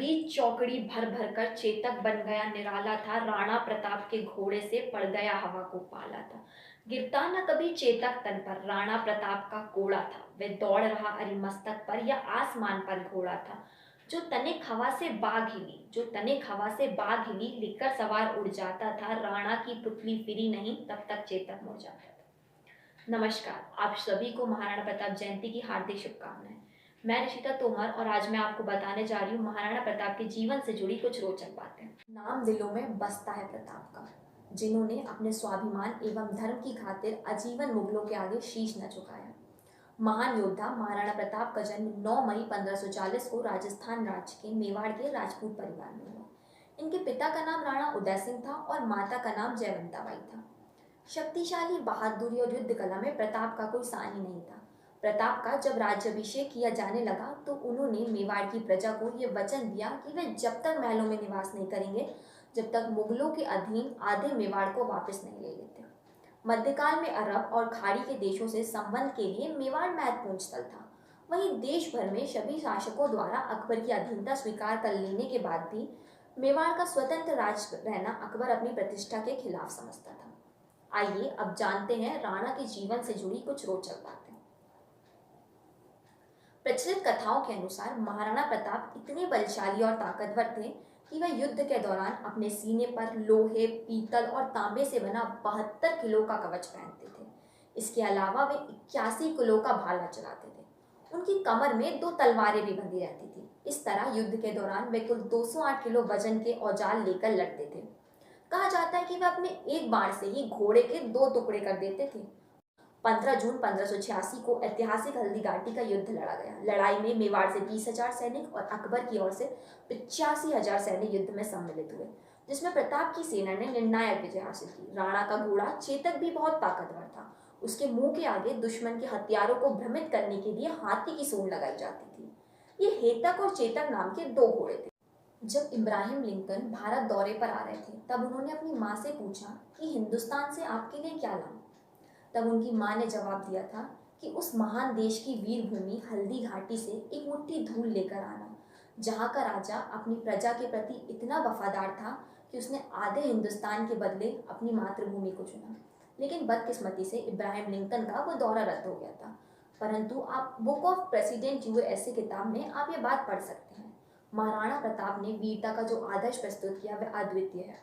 रणबीर चौकड़ी भर भर कर चेतक बन गया निराला था, राणा प्रताप के घोड़े से पड़ गया हवा को पाला था। गिरता न कभी चेतक तन पर, राणा प्रताप का कोड़ा था, वह दौड़ रहा अरिमस्तक पर या आसमान पर घोड़ा था। जो तनिक हवा से बाघ हिली, जो तनिक हवा से बाघ हिली, लिखकर सवार उड़ जाता था, राणा की पुतली फिरी नहीं तब तक चेतक मुड़ जाता था। नमस्कार, आप सभी को महाराणा प्रताप जयंती की हार्दिक शुभकामनाएं। मैं ऋषिता तोमर और आज मैं आपको बताने जा रही हूँ महाराणा प्रताप के जीवन से जुड़ी कुछ रोचक बातें। नाम दिलों में बसता है प्रताप का, जिन्होंने अपने स्वाभिमान एवं धर्म की खातिर आजीवन मुगलों के आगे शीश न झुकाया। महान योद्धा महाराणा प्रताप का जन्म 9 मई 1540 को राजस्थान राज्य के मेवाड़ के राजपूत परिवार में हुआ। इनके पिता का नाम राणा उदय सिंह था और माता का नाम जयवंताबाई था। शक्तिशाली, बहादुरी और युद्ध कला में प्रताप का कोई सानी नहीं था। प्रताप का जब राज्याभिषेक किया जाने लगा तो उन्होंने मेवाड़ की प्रजा को यह वचन दिया कि वे जब तक महलों में निवास नहीं करेंगे, जब तक मुगलों के अधीन आधे मेवाड़ को वापस नहीं ले लेते। मध्यकाल में अरब और खाड़ी के देशों से संबंध के लिए मेवाड़ महत्वपूर्ण स्थल था। वहीं देश भर में सभी शासकों द्वारा अकबर की अधीनता स्वीकार कर लेने के बाद भी मेवाड़ का स्वतंत्र राज्य रहना अकबर अपनी प्रतिष्ठा के खिलाफ समझता था। आइए अब जानते हैं राणा के जीवन से जुड़ी कुछ रोचक बातें। प्रचलित कथाओं के अनुसार महाराणा प्रताप इतने बलशाली और ताकतवर थे कि वह युद्ध के दौरान अपने सीने पर लोहे, पीतल और तांबे से बना 72 किलो का कवच पहनते थे। इसके अलावा वे 81 किलो का भाला चलाते थे। उनकी कमर में 2 तलवारें भी बंधी रहती थी। इस तरह युद्ध के दौरान वे कुल 208 किलो वजन के औजार लेकर लड़ते थे। कहा जाता है कि वे अपने एक बाण से ही घोड़े के 2 टुकड़े कर देते थे। 15 जून 1586 को ऐतिहासिक हल्दी घाटी का युद्ध लड़ा गया। लड़ाई में मेवाड़ से 20,000 सैनिक और अकबर की ओर से 85,000 सैनिक युद्ध में सम्मिलित हुए, जिसमें प्रताप की सेना ने निर्णायक विजय हासिल की। राणा का घोड़ा चेतक भी बहुत ताकतवर था। उसके मुंह के आगे दुश्मन के हथियारों को भ्रमित करने के लिए हाथी की सूंड लगाई जाती थी। ये हेतक और चेतक नाम के 2 घोड़े थे। जब इब्राहिम लिंकन भारत दौरे पर आ रहे थे तब उन्होंने अपनी माँ से पूछा कि हिंदुस्तान से आपके लिए क्या लाऊं। तब उनकी माँ ने जवाब दिया था कि उस महान देश की वीर भूमि हल्दी घाटी से एक मुट्ठी धूल लेकर आना, जहाँ का राजा अपनी प्रजा के प्रति इतना वफादार था कि उसने आधे हिंदुस्तान के बदले अपनी मातृभूमि को चुना। लेकिन बदकिस्मती से इब्राहिम लिंकन का वो दौरा रद्द हो गया था। परंतु आप बुक ऑफ प्रेसिडेंट यूएसए किताब में आप ये बात पढ़ सकते हैं। महाराणा प्रताप ने वीरता का जो आदर्श प्रस्तुत किया वह अद्वितीय है।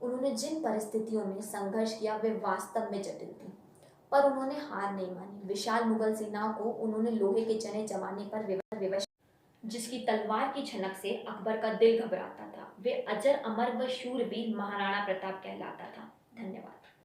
उन्होंने जिन परिस्थितियों में संघर्ष किया वे वास्तव में जटिल थी, पर उन्होंने हार नहीं मानी। विशाल मुगल सेनाओं को उन्होंने लोहे के चने जमाने पर विवश, जिसकी तलवार की झनक से अकबर का दिल घबराता था। वे अजर अमर व शूरवीर महाराणा प्रताप कहलाता था। धन्यवाद।